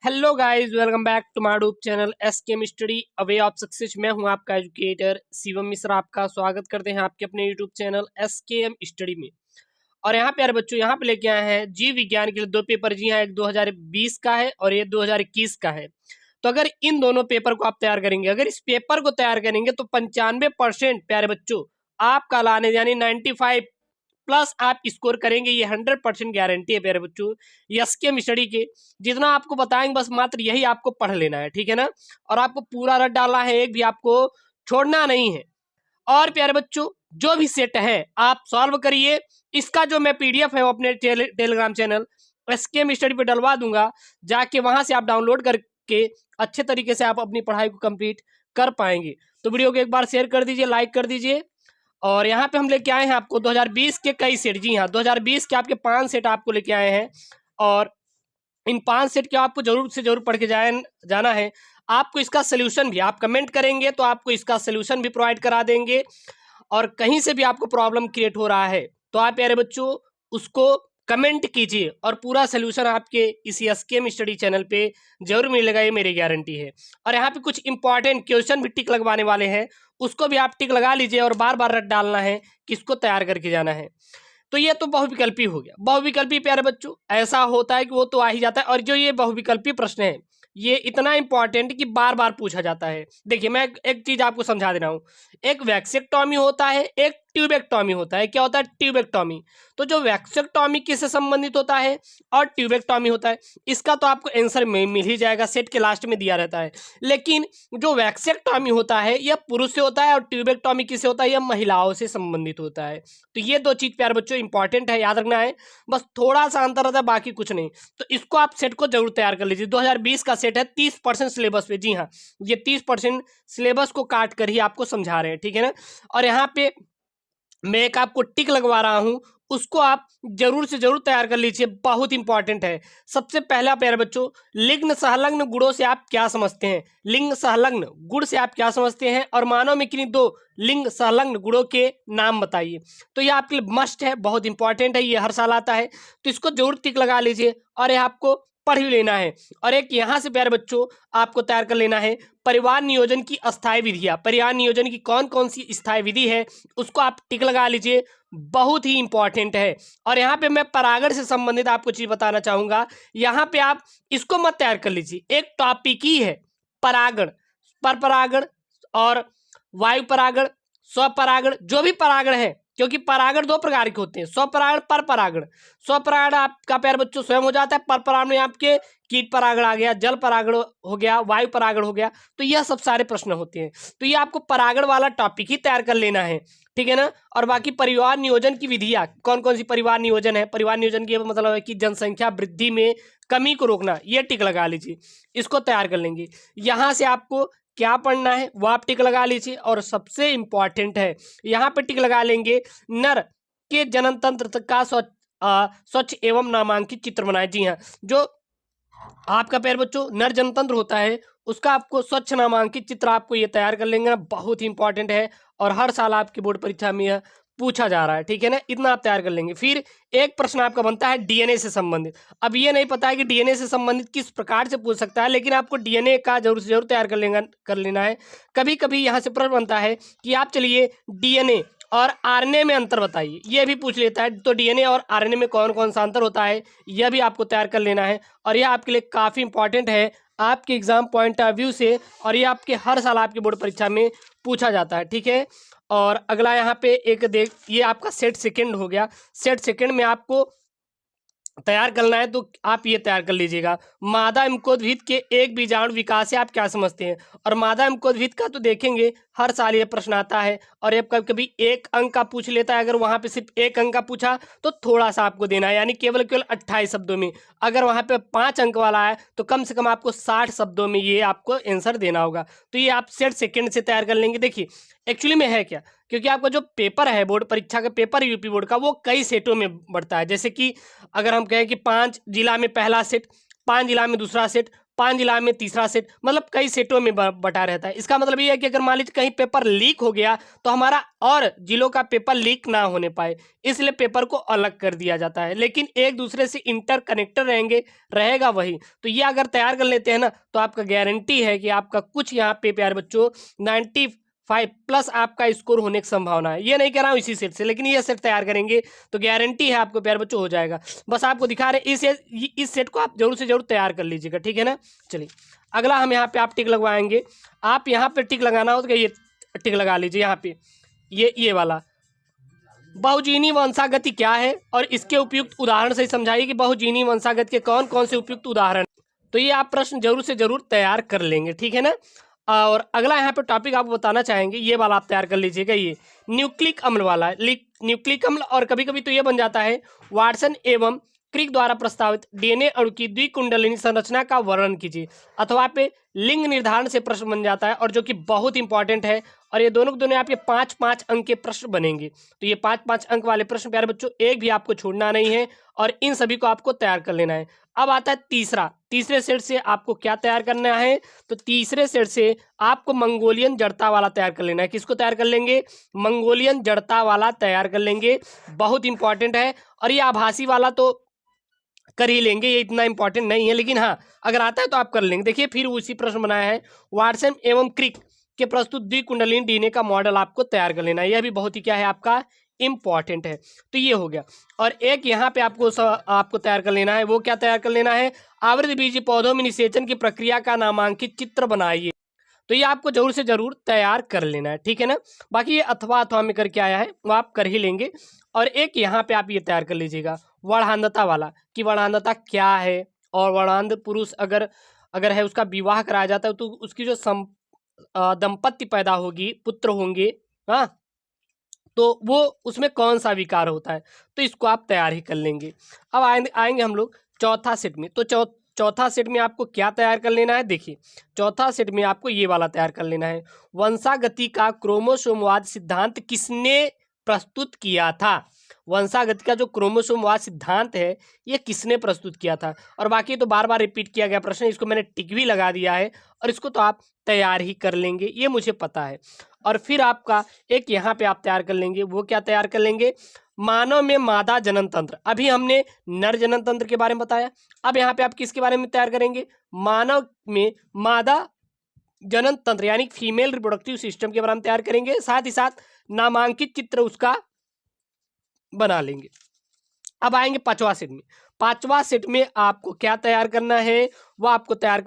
Hello guys, welcome back to my YouTube channel SKM study a way of success. मैं हूं आपका educator Shivam Mishra. आपका स्वागत करते हैं आपके अपने यूट्यूब चैनल एसकेएम स्टडी में। और यहाँ पे यार बच्चों, यहाँ पे लेके आए हैं जीव विज्ञान के लिए दो पेपर। जी हाँ, एक 2020 का है और ये 2021 का है। तो अगर इन दोनों पेपर को आप तैयार करेंगे, अगर इस पेपर को तैयार करेंगे तो 95% प्यारे बच्चों आपका लाने यानी 95 प्लस आप स्कोर करेंगे। ये 100% गारंटी है प्यारे बच्चों यस के स्टडी के। जितना आपको बताएंगे बस मात्र यही आपको पढ़ लेना है, ठीक है ना। और आपको पूरा रट डालना है, एक भी आपको छोड़ना नहीं है। और प्यारे बच्चों जो भी सेट है आप सॉल्व करिए। इसका जो मैं पीडीएफ है वो अपने टेलीग्राम चैनल एसकेएम स्टडी पे डलवा दूंगा। जाके वहां से आप डाउनलोड करके अच्छे तरीके से आप अपनी पढ़ाई को कंप्लीट कर पाएंगे। तो वीडियो को एक बार शेयर कर दीजिए, लाइक कर दीजिए। और यहाँ पे हम लेके आए हैं आपको 2020 के कई सेट। जी हाँ, 2020 के आपके 5 सेट आपको लेके आए हैं। और इन 5 सेट के आपको जरूर से जरूर पढ़ के जाना है। आपको इसका सोल्यूशन भी, आप कमेंट करेंगे तो आपको इसका सोल्यूशन भी प्रोवाइड करा देंगे। और कहीं से भी आपको प्रॉब्लम क्रिएट हो रहा है तो आप प्यारे बच्चों उसको कमेंट कीजिए और पूरा सोल्यूशन आपके इसी एसकेएम स्टडी चैनल पे जरूर मिलेगा, ये मेरी गारंटी है। और यहाँ पे कुछ इंपॉर्टेंट क्वेश्चन भी टिक लगवाने वाले हैं, उसको भी आप टिक लगा लीजिए और बार बार रट डालना है, किसको तैयार करके जाना है। तो ये तो बहुविकल्पी हो गया। बहुविकल्पी प्यारे बच्चों ऐसा होता है कि वो तो आ ही जाता है। और जो ये बहुविकल्पी प्रश्न है ये इतना इंपॉर्टेंट कि बार बार पूछा जाता है। देखिए मैं एक चीज आपको समझा दे रहा हूँ। एक वैक्सेक्टॉमी होता है, एक ट्यूबेक्टॉमी होता है। क्या होता है? ट्यूबेक्टॉमी। तो जो वैक्सेक्टॉमी किससे संबंधित होता है और ट्यूबेक्टॉमी होता है, इसका तो आपको आंसर मिल ही जाएगा, सेट के लास्ट में दिया रहता है। लेकिन जो वैक्सेक्टॉमी होता है यह पुरुष से होता है और ट्यूबेक्टॉमी किससे होता है, यह महिलाओं से संबंधित होता है। तो ये दो चीज प्यारे बच्चों इंपॉर्टेंट है, याद रखना है। बस थोड़ा सा अंतर रहता है, बाकी कुछ नहीं। तो इसको आप सेट को जरूर तैयार कर लीजिए। 2020 का सेट है 30% सिलेबस पे। जी हाँ, ये 30% सिलेबस को काट कर ही आपको समझा रहे हैं, ठीक है ना। और यहाँ पे मैं एक आपको टिक लगवा रहा हूं, उसको आप जरूर से जरूर तैयार कर लीजिए, बहुत इंपॉर्टेंट है। सबसे पहला प्यारे बच्चों, लिंग सहलग्न गुणों से आप क्या समझते हैं? लिंग सहलग्न गुण से आप क्या समझते हैं? और मानव में किन्हीं दो लिंग संलग्न गुणों के नाम बताइए। तो ये आपके लिए मस्ट है, बहुत इंपॉर्टेंट है, ये हर साल आता है। तो इसको जरूर टिक लगा लीजिए और ये आपको पढ़ ही लेना है। और एक यहाँ से प्यारे बच्चों आपको तैयार कर लेना है परिवार नियोजन की अस्थायी विधियां। परिवार नियोजन की कौन कौन सी स्थायी विधि है उसको आप टिक लगा लीजिए, बहुत ही इंपॉर्टेंट है। और यहाँ पे मैं परागण से संबंधित आपको चीज बताना चाहूंगा। यहाँ पे आप इसको मत तैयार कर लीजिए, एक टॉपिक ही है परागण, पर परागण और वायु परागण, स्वपरागण, जो भी परागण है। क्योंकि परागण दो प्रकार के होते हैं, स्वपरागण, पर परागण। स्वपरागण आपका प्यारे बच्चों स्वयं हो जाता है, पर परागण में आपके कीट परागण आ गया, जल परागण हो गया, वायु परागण हो गया। तो यह सब सारे प्रश्न होते हैं। तो ये आपको परागण वाला टॉपिक ही तैयार कर लेना है, ठीक है ना। और बाकी परिवार नियोजन की विधियां, कौन कौन सी परिवार नियोजन है? परिवार नियोजन की मतलब है कि जनसंख्या वृद्धि में कमी को रोकना, ये टिक लगा लीजिए, इसको तैयार कर लेंगे। यहां से आपको क्या पढ़ना है वो आप टिक लगा लीजिए। और सबसे इंपॉर्टेंट है, यहाँ पे टिक लगा लेंगे नर के जनन तंत्र का स्वच्छ एवं नामांकित चित्र बनाए। जी हाँ, जो आपका प्यारे बच्चों नर जनतंत्र होता है उसका आपको स्वच्छ नामांकित चित्र आपको ये तैयार कर लेंगे ना, बहुत ही इंपॉर्टेंट है। और हर साल आपकी बोर्ड परीक्षा में यह पूछा जा रहा है, ठीक है ना। इतना आप तैयार कर लेंगे। फिर एक प्रश्न आपका बनता है डीएनए से संबंधित। अब ये नहीं पता है कि डीएनए से संबंधित किस प्रकार से पूछ सकता है, लेकिन आपको डीएनए का जरूर से जरूर तैयार कर लेना है। कभी कभी यहाँ से प्रश्न बनता है कि आप चलिए डीएनए और आरएनए में अंतर बताइए, ये भी पूछ लेता है। तो डीएनए और आरएनए में कौन कौन सा अंतर होता है यह भी आपको तैयार कर लेना है। और यह आपके लिए काफ़ी इंपॉर्टेंट है आपके एग्जाम पॉइंट ऑफ व्यू से, और ये आपके हर साल आपकी बोर्ड परीक्षा में पूछा जाता है, ठीक है। और अगला यहाँ पे एक देख, ये आपका सेट सेकंड हो गया। सेट सेकंड में आपको तैयार करना है तो आप ये तैयार कर लीजिएगा, मादा इम्कोद्भिद के एक बीजाणु विकास से आप क्या समझते हैं। और मादा इम्कोद्भिद का तो देखेंगे हर साल ये प्रश्न आता है। और ये कभी कभी एक अंक का पूछ लेता है, अगर वहाँ पे सिर्फ एक अंक का पूछा तो थोड़ा सा आपको देना है, यानी केवल केवल 28 शब्दों में। अगर वहाँ पे 5 अंक वाला है तो कम से कम आपको 60 शब्दों में ये आपको आंसर देना होगा। तो ये आप सेट सेकेंड से तैयार कर लेंगे। देखिए एक्चुअली में है क्या, क्योंकि आपका जो पेपर है बोर्ड परीक्षा का पेपर यूपी बोर्ड का, वो कई सेटों में बढ़ता है। जैसे कि अगर हम कहें कि 5 जिला में पहला सेट, 5 जिला में दूसरा सेट, 5 जिला में तीसरा सेट, मतलब कई सेटों में बटा रहता है। इसका मतलब ये है कि अगर मान लीजिए कहीं पेपर लीक हो गया तो हमारा और जिलों का पेपर लीक ना होने पाए, इसलिए पेपर को अलग कर दिया जाता है, लेकिन एक दूसरे से इंटरकनेक्टेड रहेगा वही। तो ये अगर तैयार कर लेते हैं ना तो आपका गारंटी है कि आपका कुछ यहाँ पे प्यारे बच्चों 95+ आपका स्कोर होने की संभावना है। ये नहीं कह रहा हूँ इसी सेट से, लेकिन ये सेट तैयार करेंगे तो गारंटी है आपको प्यारे बच्चों हो जाएगा। बस आपको दिखा रहे इस सेट को आप जरूर से जरूर तैयार कर लीजिएगा, ठीक है ना। चलिए अगला हम यहाँ पे आप टिक लगवाएंगे। आप यहाँ पे टिक लगाना हो तो ये टिक लगा लीजिए यहाँ पे, ये वाला बहुजीनी वंशागति क्या है और इसके उपयुक्त उदाहरण से समझाइए कि बहुजीनी वंशागति के कौन कौन से उपयुक्त उदाहरण। तो ये आप प्रश्न जरूर से जरूर तैयार कर लेंगे, ठीक है ना। और अगला यहाँ पे टॉपिक आपको बताना चाहेंगे, ये वाला आप तैयार कर लीजिएगा, ये न्यूक्लिक अम्ल वाला। न्यूक्लिक अम्ल और कभी कभी तो ये बन जाता है वाटसन एवं क्रिक द्वारा प्रस्तावित डीएनए अणु की द्विकुंडलिनी संरचना का वर्णन कीजिए। अथवा पे लिंग निर्धारण से प्रश्न बन जाता है और जो कि बहुत इंपॉर्टेंट है, और ये दोनों के दोनों आपके 5-5 अंक के प्रश्न बनेंगे। तो ये 5-5 अंक वाले प्रश्न प्यारे बच्चों एक भी आपको छोड़ना नहीं है और इन सभी को आपको तैयार कर लेना है। अब आता है तीसरे सेट से आपको क्या तैयार करना है, तो तीसरे सेट से आपको मंगोलियन जड़ता वाला तैयार कर लेना है। किसको तैयार कर लेंगे, मंगोलियन जड़ता वाला तैयार कर लेंगे, बहुत इंपॉर्टेंट है। और ये आभासी वाला तो कर ही लेंगे, ये इतना इंपॉर्टेंट नहीं है, लेकिन हाँ अगर आता है तो आप कर लेंगे। देखिए फिर उसी प्रश्न बनाया है, वाटसन एवं क्रिक के प्रस्तुत द्विकुंडलिनी डीएनए का मॉडल आपको तैयार कर लेना है। यह भी बहुत ही क्या है आपका इंपॉर्टेंट है। तो ये हो गया। और एक यहाँ पे आपको तैयार कर लेना है, वो क्या तैयार कर लेना है, आवृतबीजी पौधों में निषेचन की प्रक्रिया का नामांकित चित्र बनाइए। तो ये आपको जरूर से जरूर तैयार कर लेना है, ठीक है ना। बाकी ये अथवा में करके आया है वो आप कर ही लेंगे। और एक यहाँ पे आप ये तैयार कर लीजिएगा वर्णांधता वाला, कि वर्णांधता क्या है, और वर्णांध पुरुष अगर है उसका विवाह कराया जाता है तो उसकी जो दंपत्ति पैदा होगी, पुत्र होंगे, हाँ, तो वो उसमें कौन सा विकार होता है, तो इसको आप तैयार ही कर लेंगे। अब आएंगे हम लोग चौथा सेट में। तो चौथा सेट में आपको क्या तैयार कर लेना है, देखिए चौथा सेट में आपको ये वाला तैयार कर लेना है, वंशागति का क्रोमोसोमवाद सिद्धांत किसने प्रस्तुत किया था। वंशागति का जो क्रोमोसोमवाद सिद्धांत है ये किसने प्रस्तुत किया था। और बाकी तो बार बार रिपीट किया गया प्रश्न, इसको मैंने टिक भी लगा दिया है और इसको तो आप तैयार ही कर लेंगे, ये मुझे पता है। और फिर आपका एक यहाँ पे आप तैयार कर लेंगे, वो क्या तैयार कर लेंगे, मानव में मादा जनन तंत्र। अभी हमने नर जनन तंत्र के बारे में बताया, अब यहाँ पे आप किसके बारे में तैयार करेंगे, मानव में मादा जनन तंत्र यानी फीमेल रिप्रोडक्टिव सिस्टम के बारे में तैयार करेंगे, साथ ही साथ नामांकित चित्र उसका बना लेंगे। अब आएंगे पांचवा सेट में। पांचवा सेट में आपको क्या तैयार करना है, वो आपको तैयार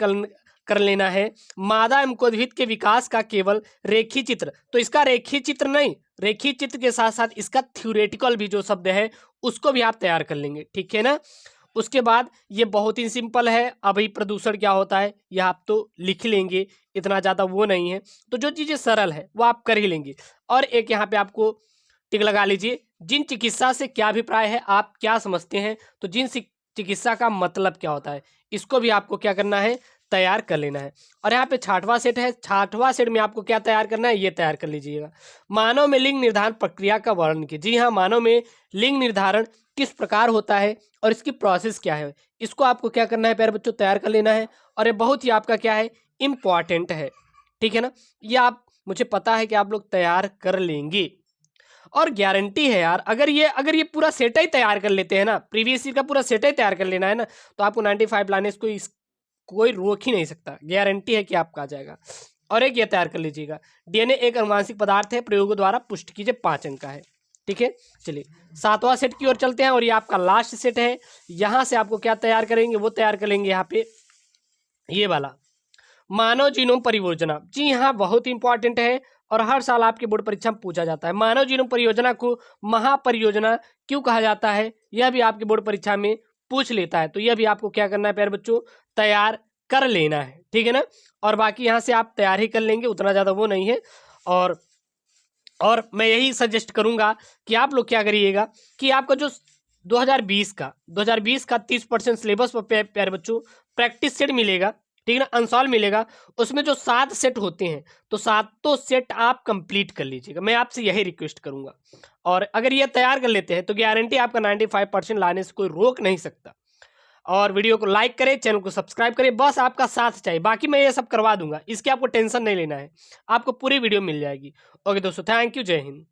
कर लेना है मादा एवं कोद्भिद के विकास का केवल रेखी चित्र। तो इसका रेखी चित्र नहीं, रेखी चित्र के साथ साथ इसका थ्योरेटिकल भी जो शब्द है उसको भी आप तैयार कर लेंगे, ठीक है ना। उसके बाद ये बहुत ही सिंपल है, अभी प्रदूषण क्या होता है यह आप तो लिख लेंगे, इतना ज़्यादा वो नहीं है। तो जो चीज़ें सरल है वो आप कर ही लेंगे। और एक यहाँ पे आपको टिक लगा लीजिए, जिन चिकित्सा से क्या अभिप्राय है, आप क्या समझते हैं, तो जिन चिकित्सा का मतलब क्या होता है, इसको भी आपको क्या करना है, तैयार कर लेना है। और यहाँ पे छठवां सेट है, छठवां सेट में आपको क्या तैयार करना है, ये तैयार कर लीजिएगा, मानव में लिंग निर्धारण प्रक्रिया का वर्णन कीजिए। जी हाँ, मानव में लिंग निर्धारण किस प्रकार होता है और इसकी प्रोसेस क्या है, इसको आपको क्या करना है प्यारे बच्चों, तैयार कर लेना है। और ये बहुत ही आपका क्या है, इम्पॉर्टेंट है, ठीक है ना। ये आप, मुझे पता है कि आप लोग तैयार कर लेंगे और गारंटी है यार, अगर ये पूरा सेट ही तैयार कर लेते हैं ना, प्रीवियस ईयर का पूरा सेट ही तैयार कर लेना है ना, तो आपको 95 लाने से कोई रोक ही नहीं सकता, गारंटी है कि आपका आ जाएगा। और एक ये तैयार कर लीजिएगा, डीएनए एक अनुवांशिक पदार्थ है, प्रयोगों द्वारा पुष्ट कीजिए, 5 अंक का है, ठीक है। चलिए सातवां सेट की ओर चलते हैं और ये आपका लास्ट सेट है। यहाँ से आपको क्या तैयार करेंगे, वो तैयार करेंगे यहाँ पे ये वाला मानव जीनोम परियोजना। जी हाँ, बहुत इंपॉर्टेंट है और हर साल आपके बोर्ड परीक्षा में पूछा जाता है। मानव जीनोम परियोजना को महापरियोजना क्यों कहा जाता है, यह भी आपके बोर्ड परीक्षा में पूछ लेता है। तो यह भी आपको क्या करना है प्यारे बच्चों, तैयार कर लेना है, ठीक है ना। और बाकी यहाँ से आप तैयार ही कर लेंगे, उतना ज़्यादा वो नहीं है। और मैं यही सजेस्ट करूँगा कि आप लोग क्या करिएगा कि आपका जो 2020 का 30% सिलेबस पर प्यारे बच्चों प्रैक्टिस सेट मिलेगा, ठीक है ना, अनसॉल्व मिलेगा। उसमें जो 7 सेट होते हैं तो 7 सेट आप कंप्लीट कर लीजिएगा, मैं आपसे यही रिक्वेस्ट करूंगा। और अगर ये तैयार कर लेते हैं तो गारंटी आपका 95% लाने से कोई रोक नहीं सकता। और वीडियो को लाइक करें, चैनल को सब्सक्राइब करें, बस आपका साथ चाहिए, बाकी मैं ये सब करवा दूंगा, इसकी आपको टेंशन नहीं लेना है, आपको पूरी वीडियो मिल जाएगी। ओके दोस्तों, थैंक यू, जय हिंद।